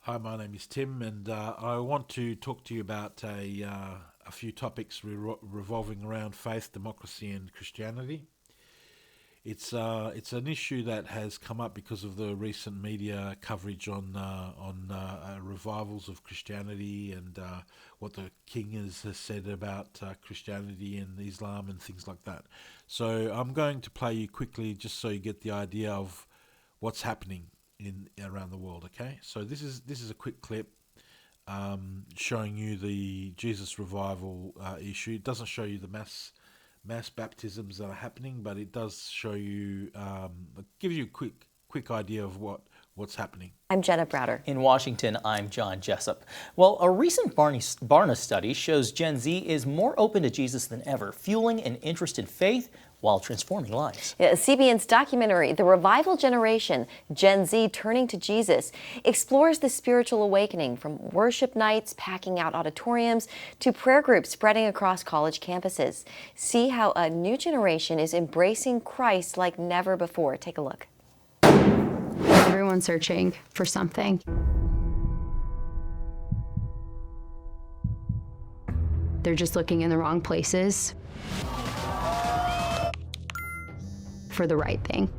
Hi, my name is Tim, and I want to talk to you about a few topics revolving around faith, democracy, and Christianity. It's an issue that has come up because of the recent media coverage on revivals of Christianity and what the king has said about Christianity and Islam and things like that. So I'm going to play you quickly just so you get the idea of what's happening in around the world. Okay, so this is a quick clip showing you the Jesus revival issue. It doesn't show you the mass baptisms that are happening, but it does show you, it gives you a quick idea of what's happening. I'm Jenna Browder. In Washington, I'm John Jessup. Well, a recent Barna study shows Gen Z is more open to Jesus than ever, fueling an interest in faith while transforming lives. CBN's documentary, The Revival Generation, Gen Z Turning to Jesus, explores the spiritual awakening from worship nights packing out auditoriums to prayer groups spreading across college campuses. See how a new generation is embracing Christ like never before. Take a look. Everyone's searching for something. They're just looking in the wrong places for the right thing.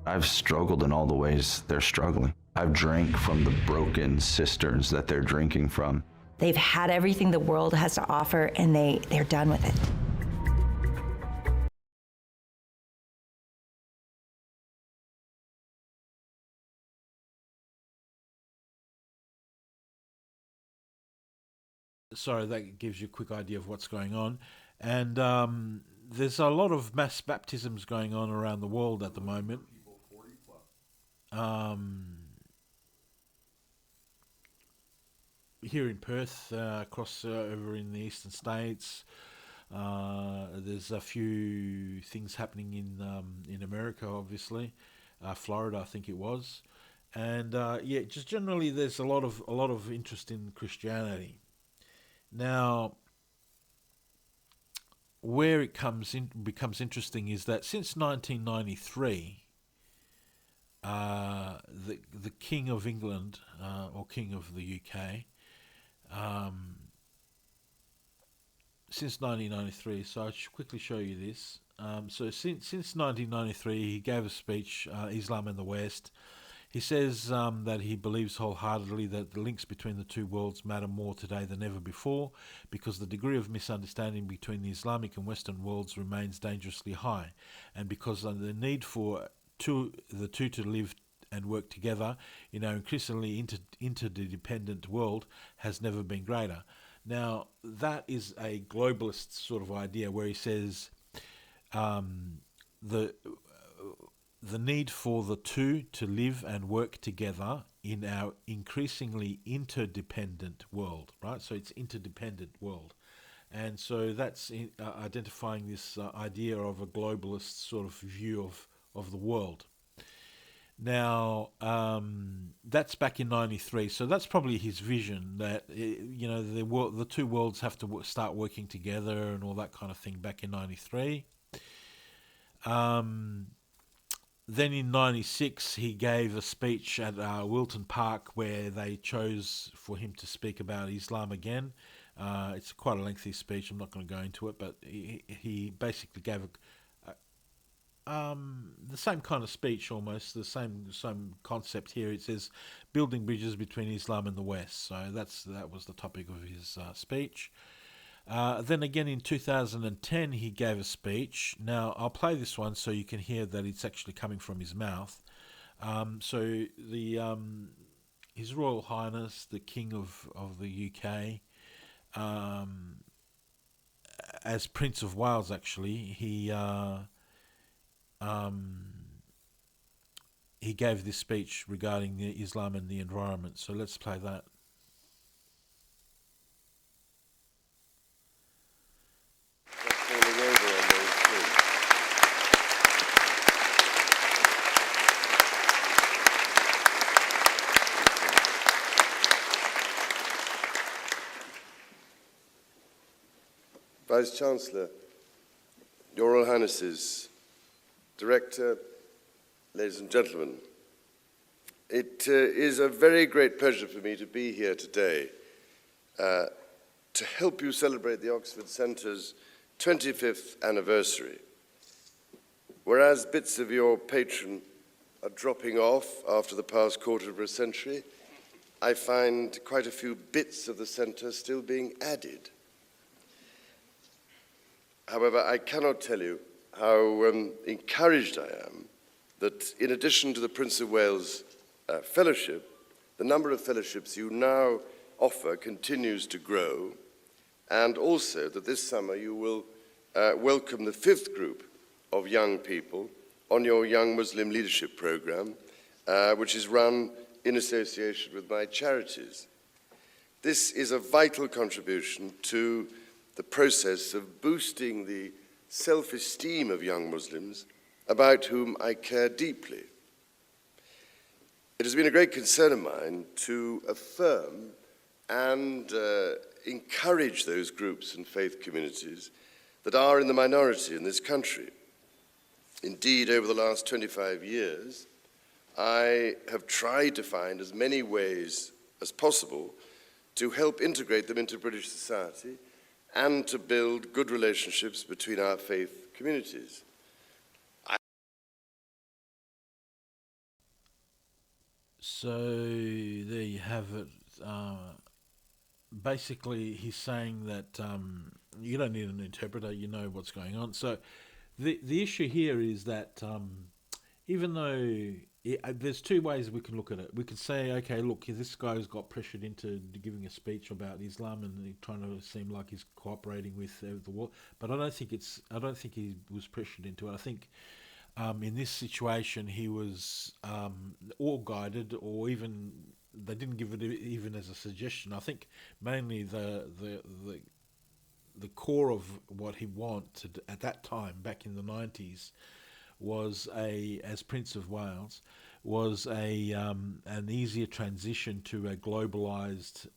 I've struggled in all the ways they're struggling. I've drank from the broken cisterns that they're drinking from. They've had everything the world has to offer, and they're done with it. Sorry, that gives you a quick idea of what's going on. And there's a lot of mass baptisms going on around the world at the moment. Here in Perth, across over in the eastern states, there's a few things happening in America, obviously, Florida, I think it was, and yeah, just generally, there's a lot of interest in Christianity. Now, where it becomes interesting is that since 1993, the King of England or King of the UK, since 1993. So I should quickly show you this. So since 1993, he gave a speech, Islam in the West. He says that he believes wholeheartedly that the links between the two worlds matter more today than ever before, because the degree of misunderstanding between the Islamic and Western worlds remains dangerously high, and because the need for the two to live and work together in our increasingly interdependent world has never been greater. Now, that is a globalist sort of idea where he says the need for the two to live and work together in our increasingly interdependent world, right? So it's interdependent world. And so that's identifying this idea of a globalist sort of view of the world. Now, that's back in '93, so that's probably his vision that the two worlds have to start working together and all that kind of thing back in '93. Then in '96, he gave a speech at Wilton Park where they chose for him to speak about Islam again. It's quite a lengthy speech. I'm not going to go into it, but he basically gave the same kind of speech, almost the same concept here. It says building bridges between Islam and the West. So that was the topic of his speech. Then again in 2010 he gave a speech. Now I'll play this one so you can hear that it's actually coming from his mouth. So the His Royal Highness the King of the UK, as Prince of Wales, actually, he gave this speech regarding the Islam and the environment. So let's play that. Vice-Chancellor, Your Royal Highnesses, Director, Ladies and gentlemen, it is a very great pleasure for me to be here today to help you celebrate the Oxford Centre's 25th anniversary. Whereas bits of your patron are dropping off after the past quarter of a century, I find quite a few bits of the centre still being added. However, I cannot tell you how encouraged I am that in addition to the Prince of Wales Fellowship, the number of fellowships you now offer continues to grow, and also that this summer you will welcome the 5th group of young people on your Young Muslim Leadership Programme, which is run in association with my charities. This is a vital contribution to the process of boosting the self-esteem of young Muslims, about whom I care deeply. It has been a great concern of mine to affirm and encourage those groups and faith communities that are in the minority in this country. Indeed, over the last 25 years, I have tried to find as many ways as possible to help integrate them into British society and to build good relationships between our faith communities. So there you have it. Basically, he's saying that you don't need an interpreter, you know what's going on. So the issue here is that even though there's two ways we can look at it. We can say, okay, look, this guy's got pressured into giving a speech about Islam and trying to seem like he's cooperating with the war. But I don't think he was pressured into it. I think in this situation he was or guided, or even they didn't give it even as a suggestion. I think mainly the core of what he wanted at that time, back in the 90s, was as Prince of Wales, was an easier transition to a globalised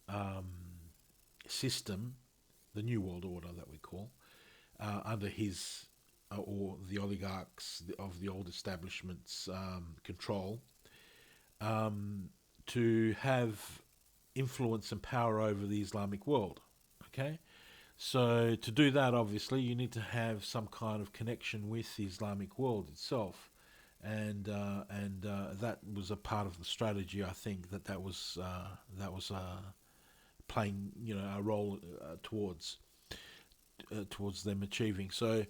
system, the New World Order that we call, under his or the oligarchs of the old establishment's control, to have influence and power over the Islamic world. Okay, so to do that, obviously, you need to have some kind of connection with the Islamic world itself, and that was a part of the strategy. I think that was playing a role towards them achieving. So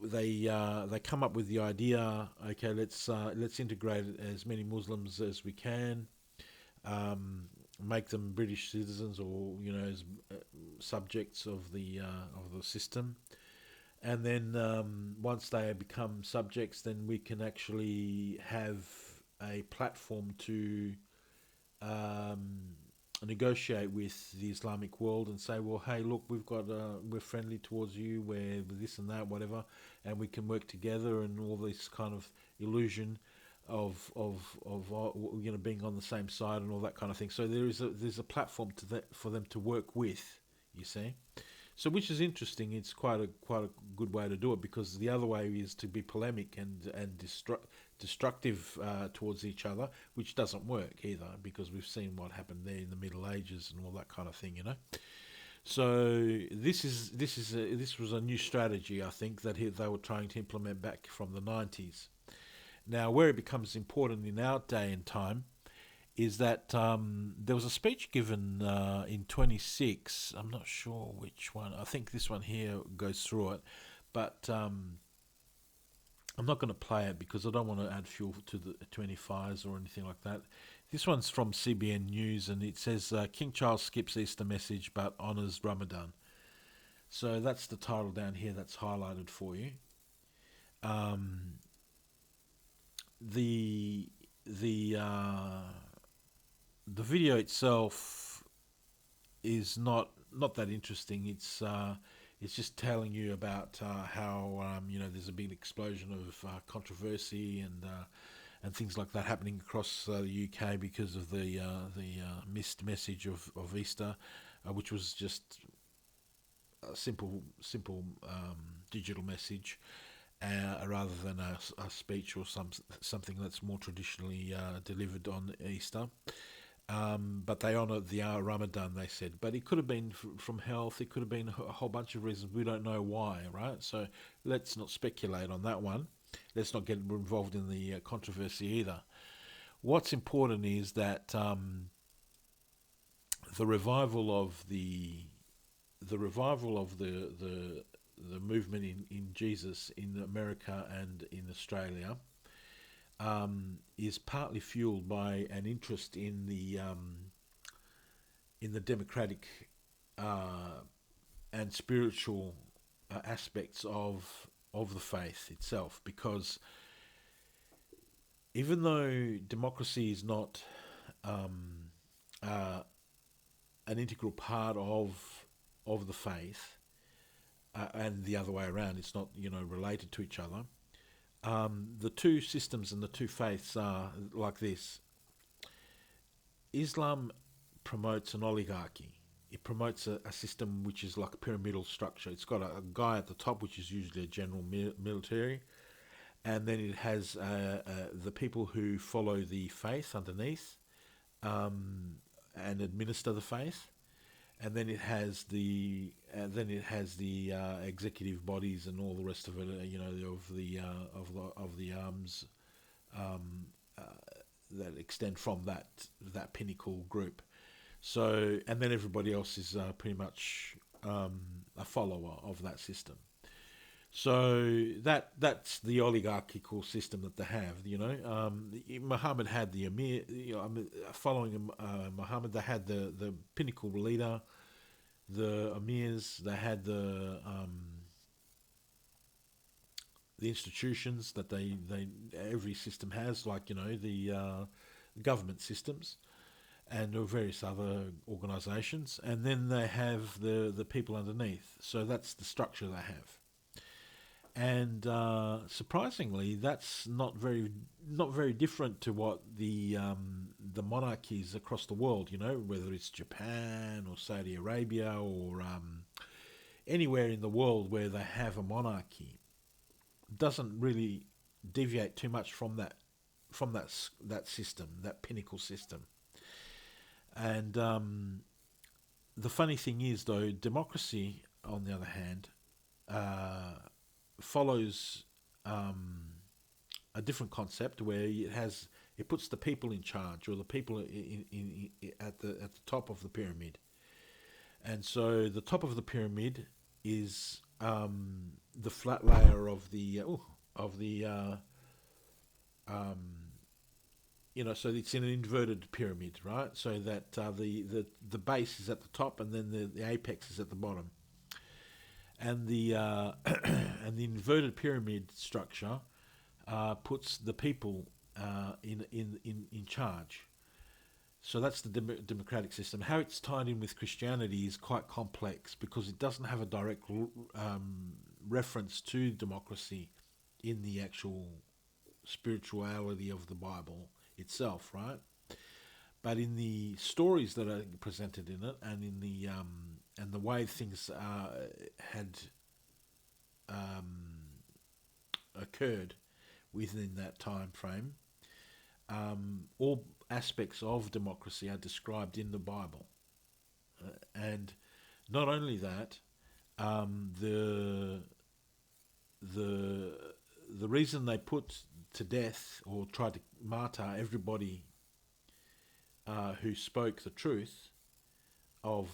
they come up with the idea. Okay, let's integrate as many Muslims as we can. Make them British citizens, or as subjects of the system, and then once they become subjects, then we can actually have a platform to negotiate with the Islamic world and say, well, hey, look, we're friendly towards you, we're this and that, whatever, and we can work together, and all this kind of illusion of being on the same side and all that kind of thing. So there's a platform for them to work with, you see. So which is interesting. It's quite a good way to do it, because the other way is to be polemic and destructive towards each other, which doesn't work either, because we've seen what happened there in the Middle Ages and all that kind of thing, So this was a new strategy, I think, that they were trying to implement back from the 90s. Now, where it becomes important in our day and time is that there was a speech given in 26. I'm not sure which one. I think this one here goes through it, but I'm not going to play it because I don't want to add fuel to any fires or anything like that. This one's from CBN News, and it says, King Charles skips Easter message but honours Ramadan. So that's the title down here that's highlighted for you. The video itself is not that interesting. It's just telling you about how there's a big explosion of controversy and things like that happening across the UK because of the missed message of Easter, which was just a simple digital message. rather than a speech or something that's more traditionally delivered on Easter. But they honoured the Ramadan, they said. But it could have been from health. It could have been a whole bunch of reasons. We don't know why, right? So let's not speculate on that one. Let's not get involved in the controversy either. What's important is that the revival of the movement in Jesus in America and in Australia is partly fueled by an interest in the democratic and spiritual aspects of the faith itself, because even though democracy is not an integral part of the faith, and the other way around, it's not related to each other. The two systems and the two faiths are like this. Islam promotes an oligarchy. It promotes a system which is like a pyramidal structure. It's got a guy at the top, which is usually a general military, and then it has the people who follow the faith underneath and administer the faith, and then it has the executive bodies and all the rest of it. Of the arms that extend from that pinnacle group. So, and then everybody else is pretty much a follower of that system. So that's the oligarchical system that they have. Muhammad had the emir. Following Muhammad, they had the pinnacle leader, the emirs. They had the institutions that they every system has, like the government systems and various other organisations, and then they have the people underneath. So that's the structure they have. And surprisingly, that's not very different to what the monarchies across the world, whether it's Japan or Saudi Arabia or anywhere in the world where they have a monarchy, doesn't really deviate too much from that system, that pinnacle system. And the funny thing is, though, democracy, on the other hand, follows a different concept where it puts the people in charge, or the people at the top of the pyramid. And so the top of the pyramid is the flat layer of the so it's in an inverted pyramid, right? So that the base is at the top, and then the apex is at the bottom. And the and the inverted pyramid structure puts the people in charge. So that's the democratic system. How it's tied in with Christianity is quite complex, because it doesn't have a direct reference to democracy in the actual spirituality of the Bible itself, right? But in the stories that are presented in it, and in the way things had occurred within that time frame, all aspects of democracy are described in the Bible. And not only that, the reason they put to death or tried to martyr everybody who spoke the truth of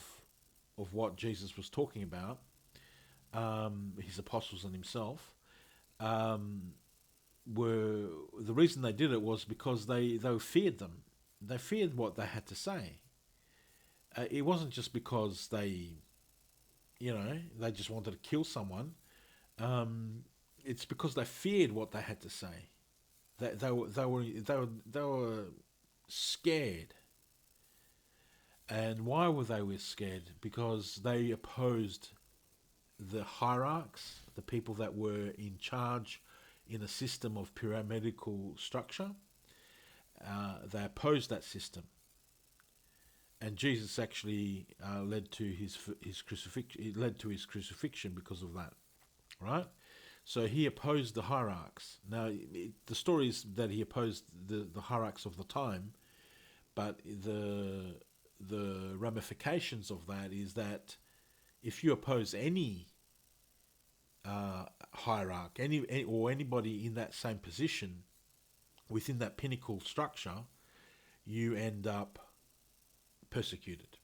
what Jesus was talking about, his apostles and himself, were the reason they did it was because they feared them. They feared what they had to say. It wasn't just because they just wanted to kill someone. It's because they feared what they had to say. They were scared. And why were they scared? Because they opposed the hierarchs, the people that were in charge in a system of pyramidal structure. They opposed that system, and Jesus actually led to his crucifixion. It led to his crucifixion because of that, right? So he opposed the hierarchs. Now, the story is that he opposed the hierarchs of the time, but the ramifications of that is that if you oppose any hierarch, or anybody in that same position within that pinnacle structure, you end up persecuted,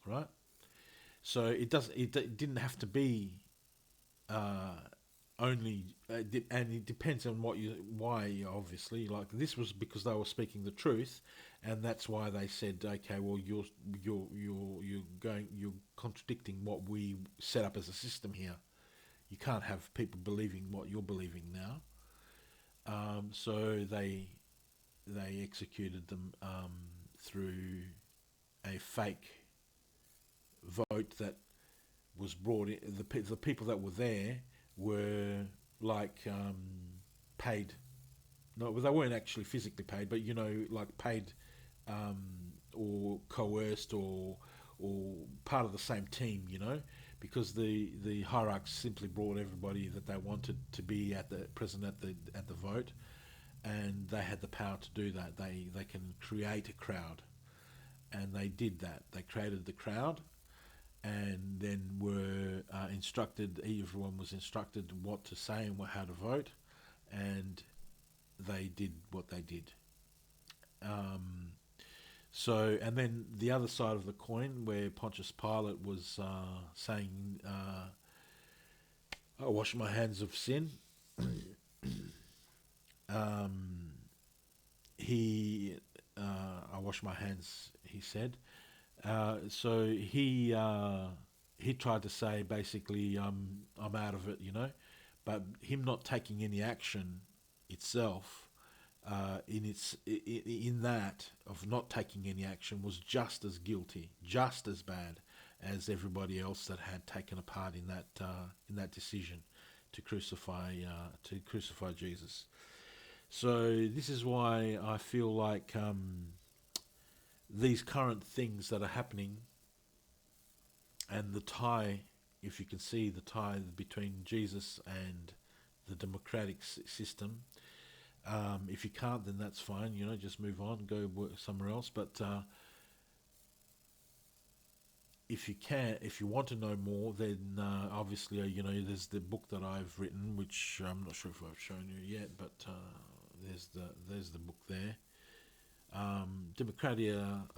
right? So it didn't have to be only, and it depends on why, obviously. Like, this was because they were speaking the truth, and that's why they said, okay, well, you're contradicting what we set up as a system here. You can't have people believing what you're believing now. So they executed them through a fake vote that was brought in. The people that were there were like paid. No, they weren't actually physically paid, but like paid, or coerced, or part of the same team. Because the hierarchs simply brought everybody that they wanted to be present at the vote, and they had the power to do that. They can create a crowd, and they did that. They created the crowd, and then were instructed. Everyone was instructed what to say and how to vote, and they did what they did. So, and then the other side of the coin, where Pontius Pilate was saying, "I wash my hands of sin." I wash my hands, he said. So he tried to say basically, I'm out of it, but him not taking any action itself, in that of not taking any action, was just as guilty, just as bad as everybody else that had taken a part in that decision to crucify Jesus. So this is why I feel like these current things that are happening, and the tie, if you can see the tie between Jesus and the democratic system. If you can't, then that's fine. Just move on, go work somewhere else. But if you can, if you want to know more, then obviously, there's the book that I've written, which I'm not sure if I've shown you yet, but there's the book there. Democratia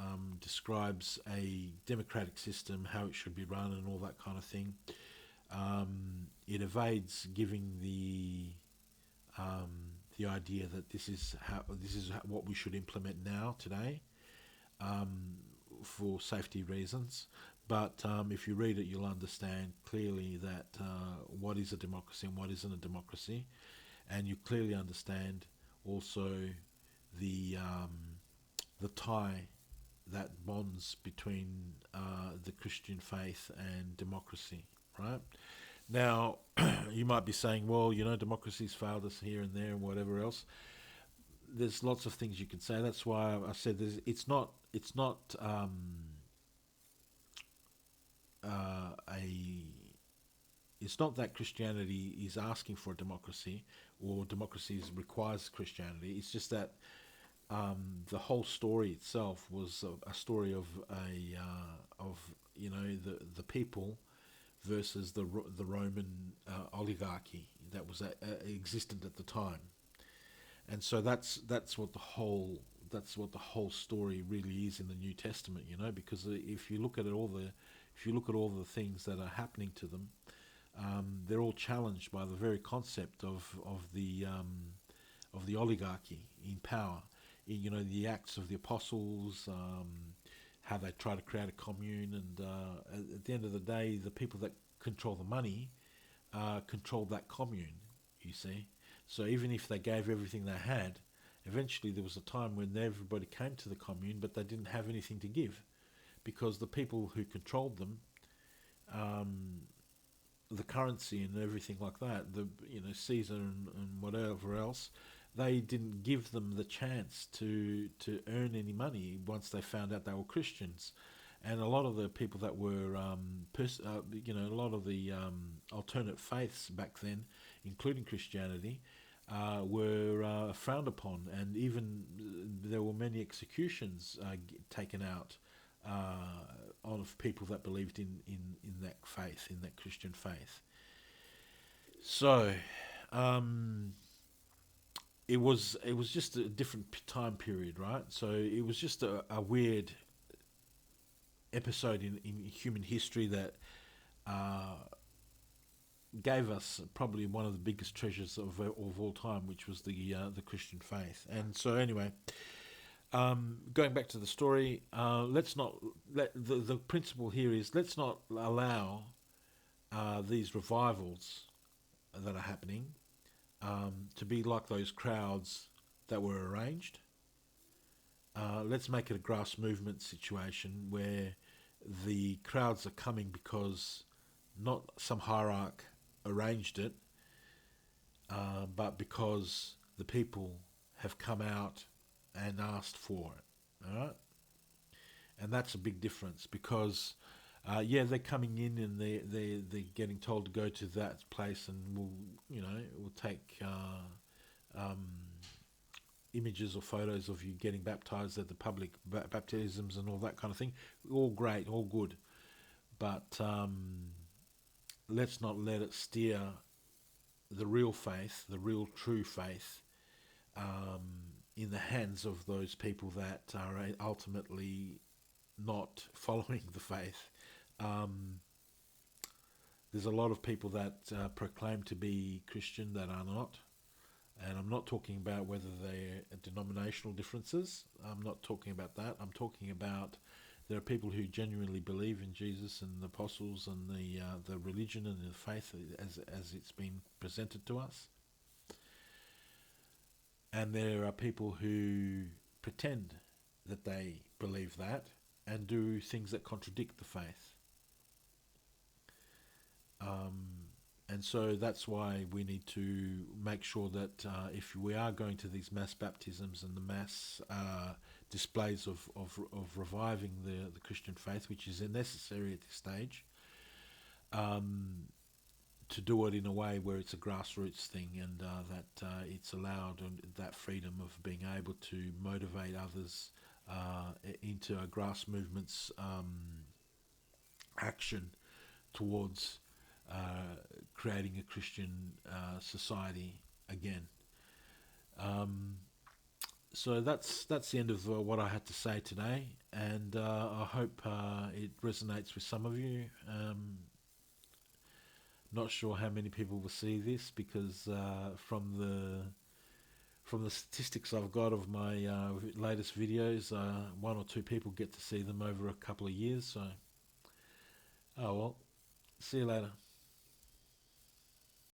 describes a democratic system, how it should be run, and all that kind of thing. It evades giving the idea that this is what we should implement now today, for safety reasons. But if you read it, you'll understand clearly that what is a democracy and what isn't a democracy, and you clearly understand also the tie that bonds between the Christian faith and democracy, right? Now, you might be saying, well, democracy's failed us here and there and whatever else. There's lots of things you can say. That's why I said it's not it's not that Christianity is asking for a democracy, or democracy requires Christianity. It's just that the whole story itself was a story of the people versus the Roman oligarchy that was existent at the time, and so that's what the whole story really is in the New Testament. Because if you look at all the things that are happening to them, they're all challenged by the very concept of the oligarchy in power. The Acts of the Apostles, how they try to create a commune, and at the end of the day, the people that control the money control that commune, you see. So even if they gave everything they had, eventually there was a time when everybody came to the commune, but they didn't have anything to give, because the people who controlled them, the currency and everything like that, Caesar and whatever else, they didn't give them the chance to earn any money once they found out they were Christians. And a lot of the people that were, a lot of the alternate faiths back then, including Christianity, were frowned upon, and even there were many executions taken out of people that believed in that faith, in that Christian faith. So it was just a different time period, right? So it was just a weird episode in human history that gave us probably one of the biggest treasures of all time, which was the Christian faith. And so anyway, going back to the story, let's not the principle here is, let's not allow these revivals that are happening to be like those crowds that were arranged. Let's make it a grass movement situation where the crowds are coming because not some hierarch arranged it, but because the people have come out and asked for it. All right, and that's a big difference, because they're coming in and they're getting told to go to that place, and we'll take images or photos of you getting baptized at the public baptisms and all that kind of thing. All great, all good, but let's not let it steer the real faith, the real true faith, in the hands of those people that are ultimately not following the faith. There's a lot of people that proclaim to be Christian that are not. And I'm not talking about whether they're denominational differences. I'm not talking about that. I'm talking about there are people who genuinely believe in Jesus and the apostles and the religion and the faith as it's been presented to us. And there are people who pretend that they believe that and do things that contradict the faith. And so that's why we need to make sure that if we are going to these mass baptisms and the mass displays of reviving the Christian faith, which is necessary at this stage, to do it in a way where it's a grassroots thing, and that it's allowed, and that freedom of being able to motivate others into a grass movement's action towards creating a Christian society again. So that's the end of what I had to say today, and I hope it resonates with some of you. Not sure how many people will see this, because from the statistics I've got of my latest videos, one or two people get to see them over a couple of years. So, oh well, see you later.